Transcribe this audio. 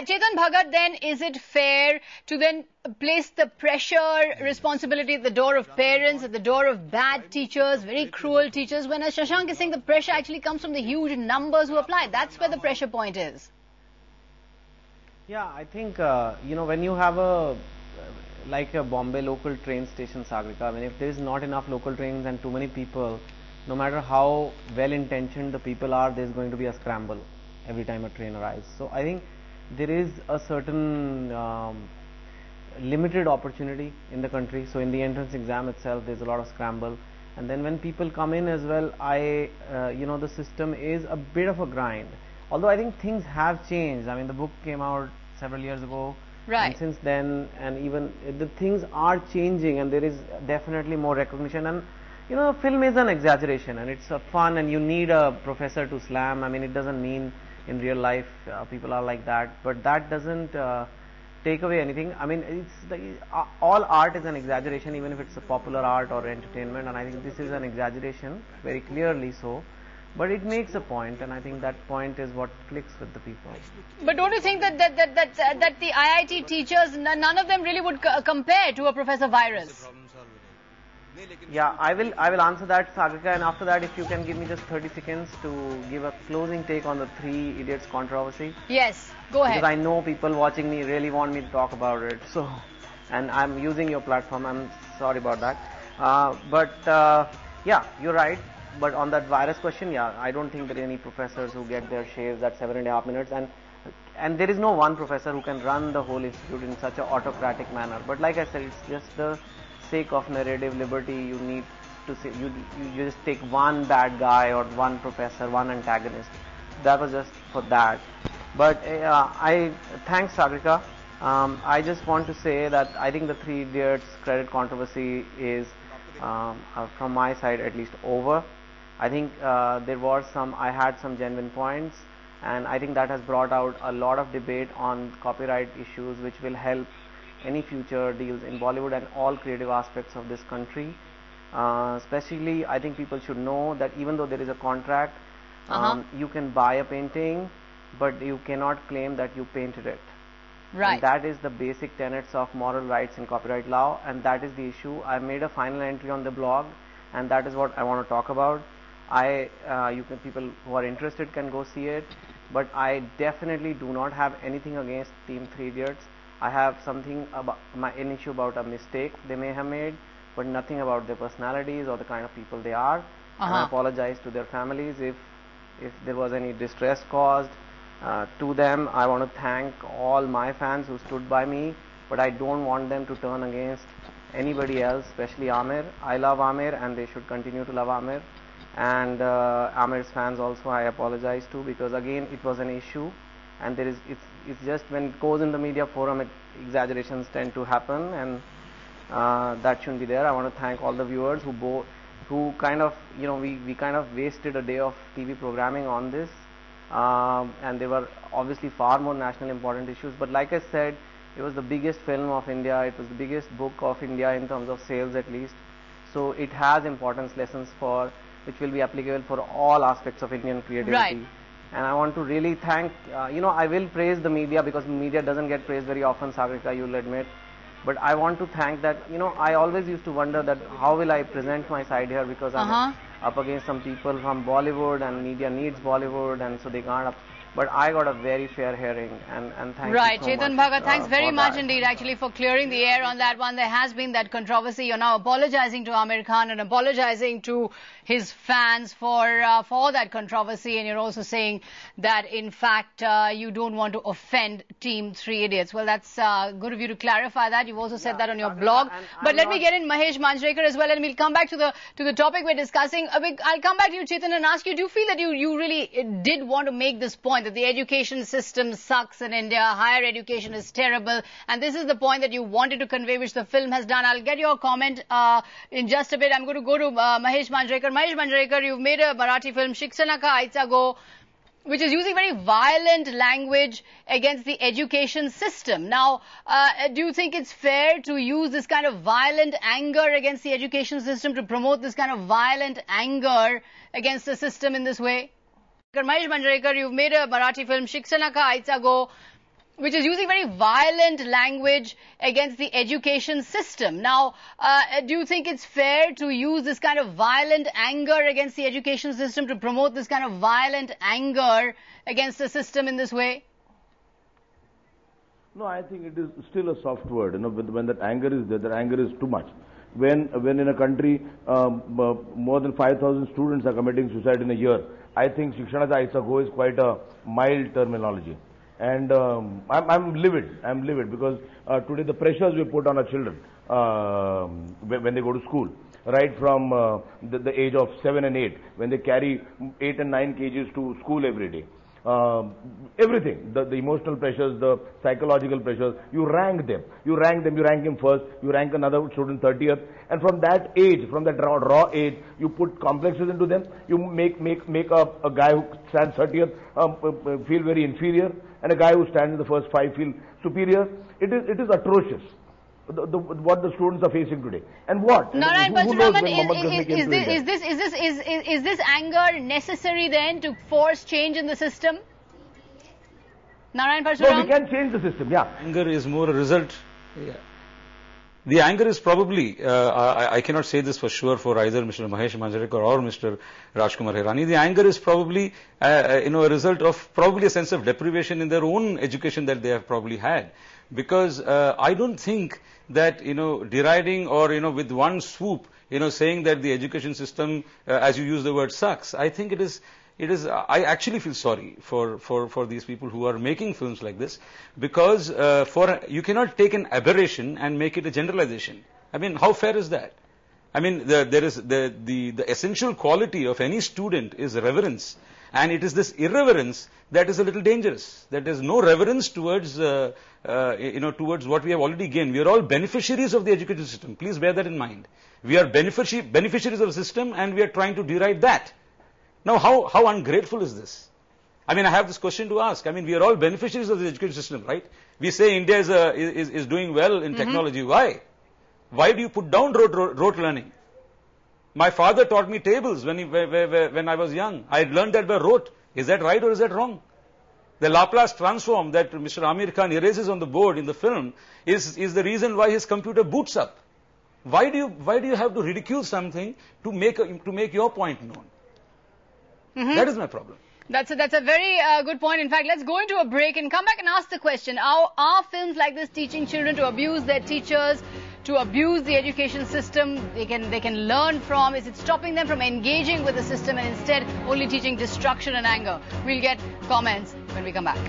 Chetan Bhagat, then is it fair to then place the pressure, responsibility at the door of parents, at the door of bad teachers, very cruel teachers, when as Shashank is saying the pressure actually comes from the huge numbers who apply? That's where the pressure point is. Yeah, I think, when you have like a Bombay local train station, Sagarika, I mean, if there is not enough local trains and too many people, no matter how well-intentioned the people are, there is going to be a scramble every time a train arrives. So I think there is a certain limited opportunity in the country. So in the entrance exam itself, there's a lot of scramble. And then when people come in as well, the system is a bit of a grind. Although I think things have changed. I mean, the book came out several years ago. Right. And since then, and even the things are changing, and there is definitely more recognition. And film is an exaggeration, and it's a fun, and you need a professor to slam. I mean, it doesn't mean in real life people are like that, but that doesn't take away anything. I mean, all art is an exaggeration, even if it's a popular art or entertainment, and I think this is an exaggeration, very clearly so. But it makes a point, and I think that point is what clicks with the people. But don't you think that the IIT teachers, none of them really would compare to a Professor Virus? Yeah, I will answer that, Sagarika, and after that, if you can give me just 30 seconds to give a closing take on the Three Idiots controversy. Yes, go ahead. Because I know people watching me really want me to talk about it. So, and I'm using your platform. I'm sorry about that. Yeah, you're right. But on that virus question, yeah, I don't think there are any professors who get their shares at 7.5 minutes, and there is no one professor who can run the whole institute in such an autocratic manner. But like I said, it's just the sake of narrative liberty. You need to say you just take one bad guy or one professor, one antagonist. That was just for that. But I thanks Sagarika. I just want to say that I think the Three Idiots credit controversy is from my side at least over. I think I had some genuine points, and I think that has brought out a lot of debate on copyright issues, which will help any future deals in Bollywood and all creative aspects of this country. Especially, I think people should know that even though there is a contract, you can buy a painting, but you cannot claim that you painted it. Right. And that is the basic tenets of moral rights in copyright law, and that is the issue. I made a final entry on the blog, and that is what I want to talk about. People who are interested can go see it, but I definitely do not have anything against Team Three Idiots. I have an issue about a mistake they may have made, but nothing about their personalities or the kind of people they are. And I apologize to their families if there was any distress caused to them. I want to thank all my fans who stood by me, but I don't want them to turn against anybody else, especially Amir. I love Amir, and they should continue to love Amir. And Amir's fans also I apologize to, because again it was an issue, and it's just when it goes in the media forum, exaggerations tend to happen, and that shouldn't be there. I want to thank all the viewers who kind of we kind of wasted a day of TV programming on this, and there were obviously far more national important issues, but like I said, it was the biggest film of India, it was the biggest book of India in terms of sales at least, so it has importance lessons which will be applicable for all aspects of Indian creativity. Right. And I want to really thank, I will praise the media, because media doesn't get praised very often, Sagarika, you'll admit. But I want to thank that, I always used to wonder that how will I present my side here, because I'm up against some people from Bollywood, and media needs Bollywood, and so they can't. But I got a very fair hearing, and thank you so much. Right, Chetan Bhagat, thanks very much indeed actually for clearing the air on that one. There has been that controversy. You're now apologizing to Amir Khan and apologizing to his fans for that controversy, and you're also saying that in fact you don't want to offend Team Three Idiots. Well, that's good of you to clarify that. You've also said that on your blog. But let me get in Mahesh Manjrekar as well, and we'll come back to the topic we're discussing. I'll come back to you, Chetan, and ask you, do you feel that you really did want to make this point that the education system sucks in India, higher education is terrible, and this is the point that you wanted to convey, which the film has done? I'll get your comment in just a bit. I'm going to go to Mahesh Manjrekar. Mahesh Manjrekar, you've made a Marathi film, Shikshana Ka Aitsa Go, which is using very violent language against the education system. Now, do you think it's fair to use this kind of violent anger against the education system, to promote this kind of violent anger against the system in this way? Mahesh Manjrekar, you've made a Marathi film, Shikshana Ka Aitsa Go, which is using very violent language against the education system. Now, do you think it's fair to use this kind of violent anger against the education system, to promote this kind of violent anger against the system in this way? No, I think it is still a soft word. You know, when that anger is there, that anger is too much. When in a country more than 5,000 students are committing suicide in a year, I think Shikshanacha Aisa Go is quite a mild terminology. And I'm livid. I'm livid because today the pressures we put on our children when they go to school, right from the age of 7 and 8, when they carry 8 and 9 kgs to school every day. Everything, the emotional pressures, the psychological pressures, you rank them. You rank him first, you rank another student 30th, and from that age, from that raw age, you put complexes into them, you make a guy who stands 30th feel very inferior, and a guy who stands in the first 5 feel superior. It is atrocious. What the students are facing today, and what? Narayan, Parshuram, is this anger necessary then to force change in the system? Narayan, Parshuram? No, we can change the system. Yeah, anger is more a result. Yeah. The anger is probably, I cannot say this for sure for either Mr. Mahesh Manjrekar or Mr. Rajkumar Hirani. The anger is probably, a result of probably a sense of deprivation in their own education that they have probably had. Because I don't think that, deriding or, with one swoop, saying that the education system, as you use the word, sucks. I think it is, I actually feel sorry for these people who are making films like this, because you cannot take an aberration and make it a generalization. I mean, how fair is that? I mean, there is the essential quality of any student is reverence, and it is this irreverence that is a little dangerous. That is no reverence towards towards what we have already gained. We are all beneficiaries of the education system. Please bear that in mind. We are beneficiaries of the system, and we are trying to deride that. Now, how ungrateful is this? I mean, I have this question to ask. I mean, we are all beneficiaries of the education system, right? We say India is doing well in technology. Why? Why do you put down rote learning? My father taught me tables when I was young. I had learned that by rote. Is that right or is that wrong? The Laplace transform that Mr. Amir Khan erases on the board in the film is the reason why his computer boots up. Why do you have to ridicule something to make your point known? That is my problem. That's a very good point. In fact, let's go into a break and come back and ask the question: Are films like this teaching children to abuse their teachers, to abuse the education system they can learn from? Is it stopping them from engaging with the system and instead only teaching destruction and anger? We'll get comments when we come back.